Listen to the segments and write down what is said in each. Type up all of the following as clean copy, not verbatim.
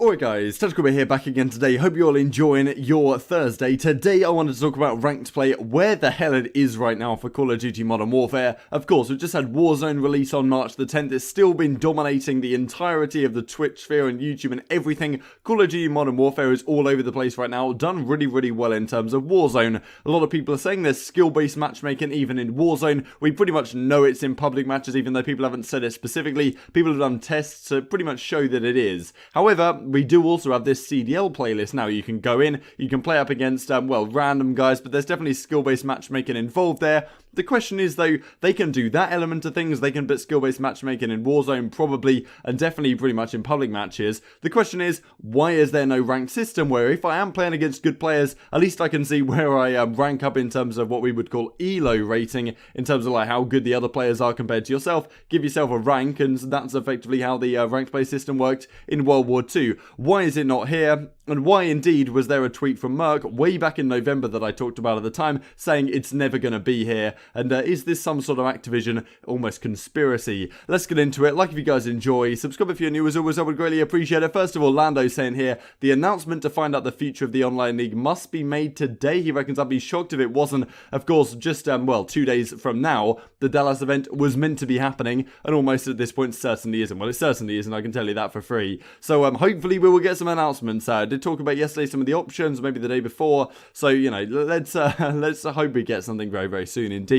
Alright guys, Tactical here back again today. Hope you're all enjoying your Thursday. Today I wanted to talk about ranked play, where the hell it is right now for Call of Duty Modern Warfare. Of course, we've just had Warzone release on March the 10th. It's still been dominating the entirety of the Twitch sphere and YouTube and everything. Call of Duty Modern Warfare is all over the place right now. Done really well in terms of Warzone. A lot of people are saying there's skill-based matchmaking even in Warzone. We pretty much know it's in public matches, even though people haven't said it specifically. People have done tests to pretty much show that it is. However, we do also have this CDL playlist now. You can go in, you can play up against, well, random guys, but there's definitely skill-based matchmaking involved there. The question is, though, they can do that element of things. They can put skill-based matchmaking in Warzone, probably, and definitely pretty much in public matches. The question is, why is there no ranked system where if I am playing against good players, at least I can see where I rank up in terms of what we would call ELO rating, in terms of like how good the other players are compared to yourself. Give yourself a rank, and that's effectively how the ranked play system worked in World War II. Why is it not here? And why indeed was there a tweet from Merk way back in November that I talked about at the time saying it's never going to be here? And is this some sort of Activision almost conspiracy? Let's get into it. Like if you guys enjoy, subscribe if you're new. As always, I would greatly appreciate it. First of all, Lando saying here, the announcement to find out the future of the online league must be made today. He reckons I'd be shocked if it wasn't. Of course, just, well, 2 days from now, the Dallas event was meant to be happening, and almost at this point certainly isn't. Well, it certainly isn't, I can tell you that for free. So hopefully we will get some announcements. I did talk about yesterday some of the options, maybe the day before. So, you know, let's hope we get something very soon indeed.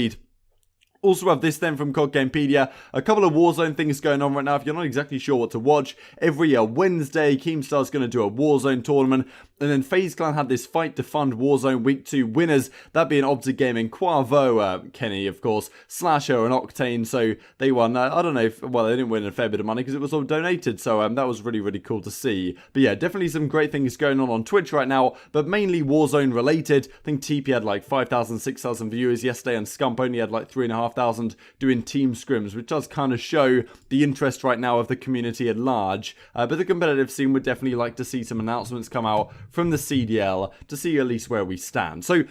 Also have this then from COD Gamepedia, a couple of Warzone things going on right now. If you're not exactly sure what to watch, every Wednesday, Keemstar's going to do a Warzone tournament. And then FaZe Clan had this Fight to Fund Warzone Week 2 winners, that being OpTic Gaming, Quavo, Kenny, of course, Slasher and Octane. So they won, I don't know if, well, they didn't win a fair bit of money because it was all donated. So that was really cool to see. But yeah, definitely some great things going on Twitch right now, but mainly Warzone related. I think TP had like 5,000, 6,000 viewers yesterday, and Scump only had like 3,500 doing team scrims, which does kind of show the interest right now of the community at large. But the competitive scene would definitely like to see some announcements come out from the CDL to see at least where we stand. So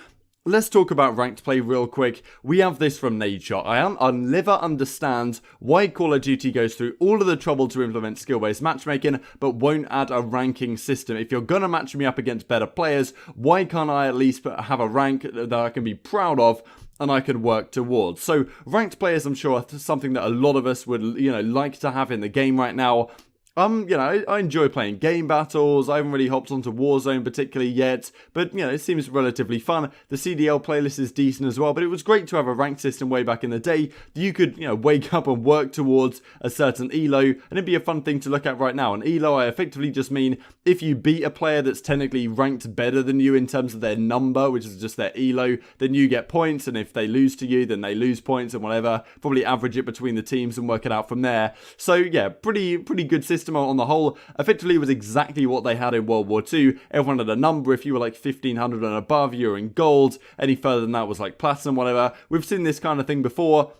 let's talk about ranked play real quick. We have this from Nadeshot. I'll never understand why Call of Duty goes through all of the trouble to implement skill-based matchmaking, but won't add a ranking system. If you're gonna match me up against better players, why can't I at least have a rank that I can be proud of and I can work towards? So ranked players, I'm sure, are something that a lot of us would, you know, like to have in the game right now. You know, I enjoy playing game battles. I haven't really hopped onto Warzone particularly yet, but, you know, it seems relatively fun. The CDL playlist is decent as well, but it was great to have a ranked system way back in the day that you could, you know, wake up and work towards a certain ELO, and it'd be a fun thing to look at right now. And ELO, I effectively just mean if you beat a player that's technically ranked better than you in terms of their number, which is just their ELO, then you get points, and if they lose to you, then they lose points and whatever. Probably average it between the teams and work it out from there. So yeah, pretty good system on the whole. Effectively was exactly what they had in World War II. Everyone had a number. If you were like 1,500 and above, you were in gold. Any further than that was like platinum, whatever. We've seen this kind of thing before.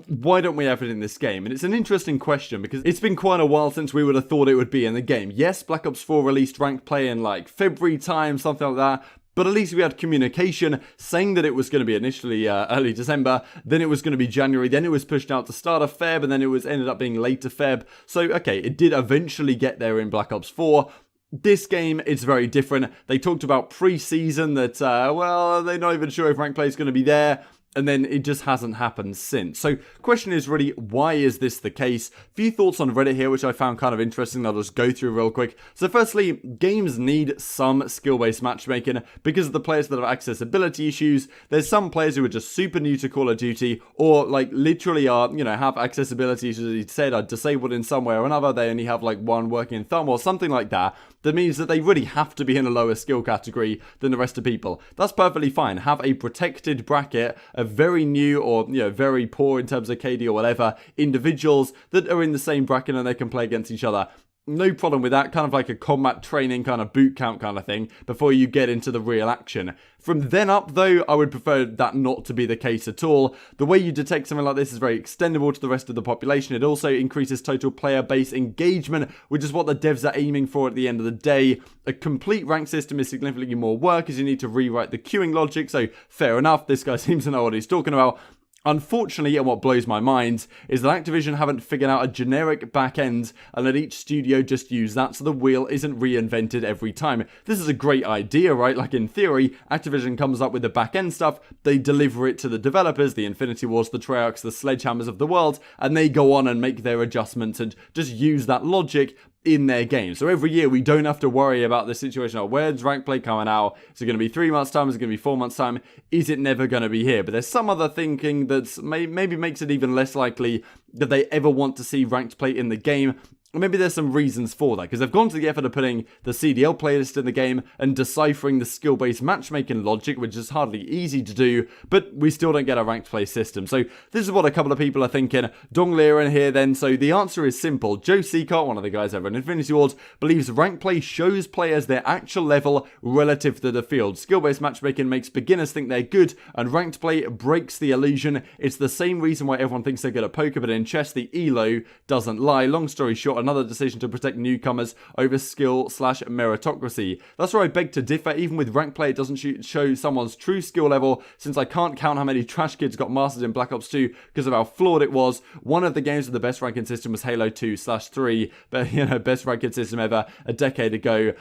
Why don't we have it in this game? And it's an interesting question because it's been quite a while since we would have thought it would be in the game. Yes, Black Ops 4 released ranked play in like February time, something like that. But at least we had communication saying that it was going to be initially early December, then it was going to be January, then it was pushed out to start of Feb, and then it was ended up being later Feb. So, okay, it did eventually get there in Black Ops 4. This game is very different. They talked about pre-season that, well, they're not even sure if ranked play is going to be there. And then it just hasn't happened since. So, question is really, why is this the case? Few thoughts on Reddit here, which I found kind of interesting. I'll just go through real quick. So, firstly, games need some skill-based matchmaking because of the players that have accessibility issues. There's some players who are just super new to Call of Duty, or like literally are, you know, have accessibility issues, as he said, are disabled in some way or another. They only have like one working thumb or something like that. That means that they really have to be in a lower skill category than the rest of people. That's perfectly fine. Have a protected bracket of very new or, you know, very poor in terms of KD or whatever individuals that are in the same bracket and they can play against each other. No problem with that, kind of like a combat training kind of boot camp kind of thing before you get into the real action. From then up though, I would prefer that not to be the case at all. The way you detect something like this is very extendable to the rest of the population. It also increases total player base engagement, which is what the devs are aiming for at the end of the day. A complete rank system is significantly more work as you need to rewrite the queuing logic, so fair enough, this guy seems to know what he's talking about. Unfortunately, and what blows my mind, is that Activision haven't figured out a generic back end and let each studio just use that so the wheel isn't reinvented every time. This is a great idea, right? Like in theory, Activision comes up with the back end stuff, they deliver it to the developers, the Infinity Wards, the Treyarchs, the Sledgehammers of the world, and they go on and make their adjustments and just use that logic in their game. So every year we don't have to worry about the situation of where's rank play coming out? Is it going to be 3 months time? Is it going to be 4 months time? Is it never going to be here? But there's some other thinking that's maybe makes it even less likely that they ever want to see ranked play in the game. Maybe there's some reasons for that, because they've gone to the effort of putting the CDL playlist in the game and deciphering the skill-based matchmaking logic, which is hardly easy to do, but we still don't get a ranked play system. So this is what a couple of people are thinking. Dong Liren here then, so the answer is simple. Joe Seacott, one of the guys over in Infinity Wards, believes ranked play shows players their actual level relative to the field. Skill-based matchmaking makes beginners think they're good, and ranked play breaks the illusion. It's the same reason why everyone thinks they're good at poker, but in chess the ELO doesn't lie. Long story short, another decision to protect newcomers over skill/meritocracy. That's where I beg to differ. Even with rank play, it doesn't show someone's true skill level, since I can't count how many trash kids got masters in Black Ops 2 because of how flawed it was. One of the games with the best ranking system was Halo 2/3, but best ranking system ever a decade ago.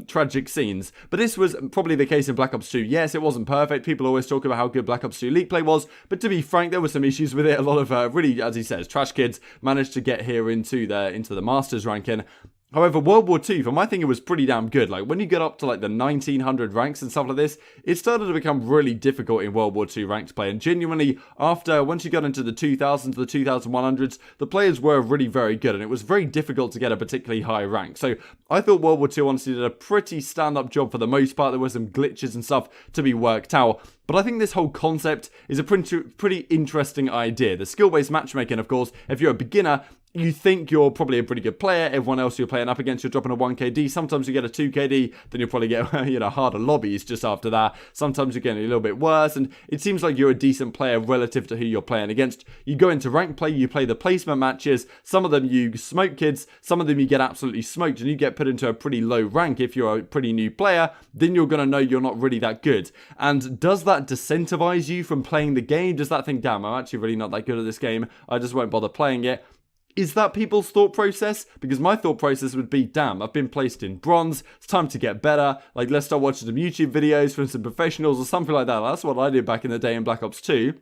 Tragic scenes. But this was probably the case in Black Ops 2. Yes, it wasn't perfect. People always talk about how good Black Ops 2 League play was, but to be frank, there were some issues with it. A lot of really, as he says, trash kids managed to get here into the Masters ranking. However, World War II, for my thing, it was pretty damn good. Like, when you get up to, like, the 1900 ranks and stuff like this, it started to become really difficult in World War II ranked play. And genuinely, once you got into the 2000s, the 2100s, the players were really very good, and it was very difficult to get a particularly high rank. So, I thought World War II honestly did a pretty stand-up job for the most part. There were some glitches and stuff to be worked out. But I think this whole concept is a pretty interesting idea. The skill-based matchmaking, of course, if you're a beginner, you think you're probably a pretty good player. Everyone else you're playing up against, you're dropping a 1KD. Sometimes you get a 2KD, then you'll probably get harder lobbies just after that. Sometimes you're getting a little bit worse, and it seems like you're a decent player relative to who you're playing against. You go into rank play, you play the placement matches. Some of them you smoke kids, some of them you get absolutely smoked, and you get put into a pretty low rank. If you're a pretty new player, then you're going to know you're not really that good. And does that disincentivize you from playing the game? Does that think, damn, I'm actually really not that good at this game, I just won't bother playing it? Is that people's thought process? Because my thought process would be, damn, I've been placed in bronze, it's time to get better, like let's start watching some YouTube videos from some professionals or something like that. That's what I did back in the day in Black Ops 2.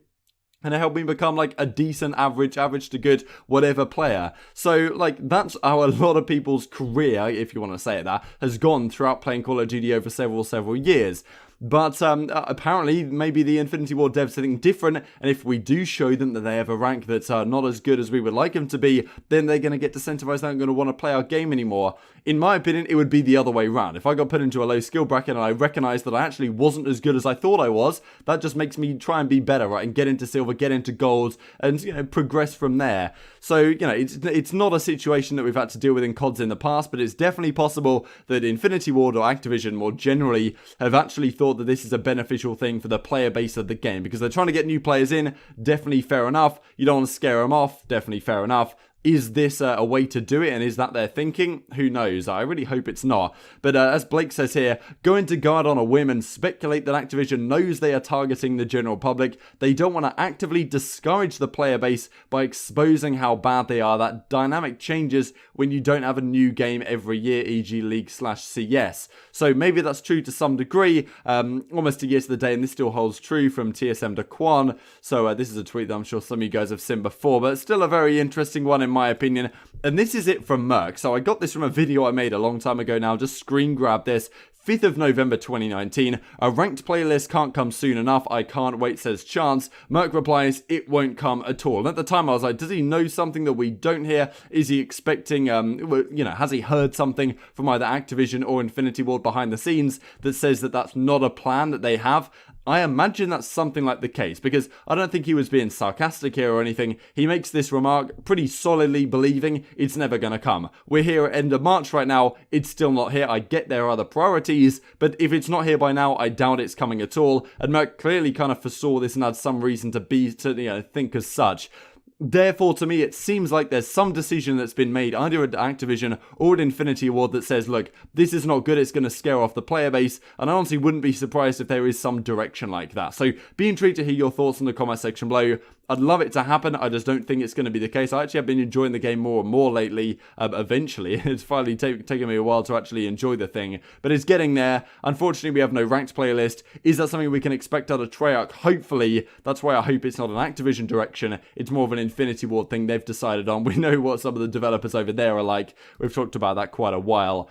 And it helped me become like a decent, average to good, whatever player. So like that's how a lot of people's career, if you want to say it that, has gone throughout playing Call of Duty over several years. But apparently, maybe the Infinity Ward devs are thinking different, and if we do show them that they have a rank that's not as good as we would like them to be, then they're going to get disincentivized, they're not going to want to play our game anymore. In my opinion, it would be the other way around. If I got put into a low skill bracket and I recognized that I actually wasn't as good as I thought I was, that just makes me try and be better, right? And get into silver, get into gold, and progress from there. So, it's not a situation that we've had to deal with in CODs in the past, but it's definitely possible that Infinity Ward or Activision more generally have actually thought that this is a beneficial thing for the player base of the game, because they're trying to get new players in. Definitely fair enough. You don't want to scare them off. Definitely fair enough. Is this a way to do it, and is that their thinking? Who knows? I really hope it's not. But as Blake says here, go into guard on a whim and speculate that Activision knows they are targeting the general public. They don't want to actively discourage the player base by exposing how bad they are. That dynamic changes when you don't have a new game every year, e.g. League/CS. So maybe that's true to some degree. Almost a year to the day, and this still holds true from TSM to Juan. So this is a tweet that I'm sure some of you guys have seen before, but it's still a very interesting one in my opinion. And this is it from Merk. So I got this from a video I made a long time ago now. Just screen grab this. 5th of November 2019, a ranked playlist can't come soon enough, I can't wait, says Chance. Merk replies, it won't come at all. And at the time I was like, does he know something that we don't hear? Is he expecting, has he heard something from either Activision or Infinity Ward behind the scenes that says that that's not a plan that they have? I imagine that's something like the case, because I don't think he was being sarcastic here or anything. He makes this remark pretty solidly believing it's never going to come. We're here at end of March right now, it's still not here. I get there are other priorities, but if it's not here by now, I doubt it's coming at all. And Merk clearly kind of foresaw this and had some reason to think as such. Therefore, to me, it seems like there's some decision that's been made either at Activision or at Infinity Ward that says, look, this is not good, it's going to scare off the player base, and I honestly wouldn't be surprised if there is some direction like that. So be intrigued to hear your thoughts in the comment section below. I'd love it to happen. I just don't think it's going to be the case. I actually have been enjoying the game more and more lately. Eventually, it's finally taken me a while to actually enjoy the thing, but it's getting there. Unfortunately, we have no ranked player list. Is that something we can expect out of Treyarch? Hopefully. That's why I hope it's not an Activision direction. It's more of an Infinity Ward thing they've decided on. We know what some of the developers over there are like. We've talked about that quite a while.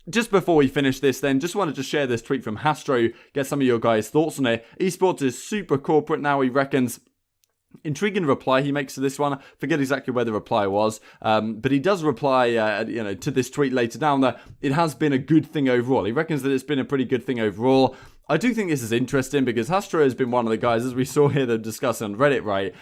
Just before we finish this then, just wanted to share this tweet from Hastur, get some of your guys' thoughts on it. Esports is super corporate now, he reckons. Intriguing reply he makes to this one. Forget exactly where the reply was, but he does reply, to this tweet later down that it has been a good thing overall. He reckons that it's been a pretty good thing overall. I do think this is interesting because Hastur has been one of the guys, as we saw here, them discussing on Reddit, right?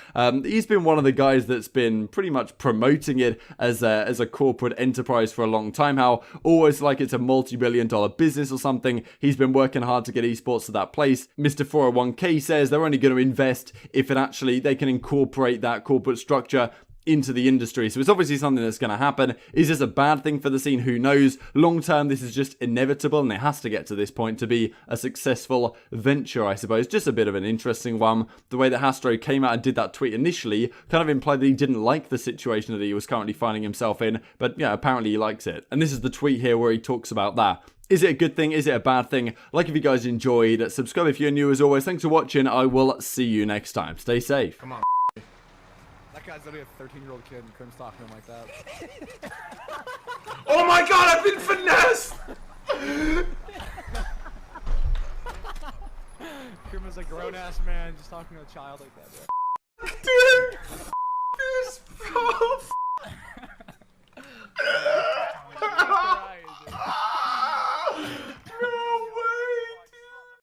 He's been one of the guys that's been pretty much promoting it as a corporate enterprise for a long time. How always like it's a multi-billion-dollar business or something. He's been working hard to get esports to that place. Mr. 401k says they're only going to invest if they can incorporate that corporate structure into the industry. So it's obviously something that's going to happen. Is this a bad thing for the scene? Who knows? Long term, this is just inevitable and it has to get to this point to be a successful venture, I suppose. Just a bit of an interesting one. The way that Hastur came out and did that tweet initially kind of implied that he didn't like the situation that he was currently finding himself in, but yeah, apparently he likes it. And this is the tweet here where he talks about that. Is it a good thing? Is it a bad thing? Like if you guys enjoyed, subscribe if you're new as always. Thanks for watching. I will see you next time. Stay safe. Come on. That guy's literally a 13-year-old kid and Crim's talking to him like that. Oh my god, I've been finessed! Crim is a grown-ass man just talking to a child like that, bro. Dude! This bro!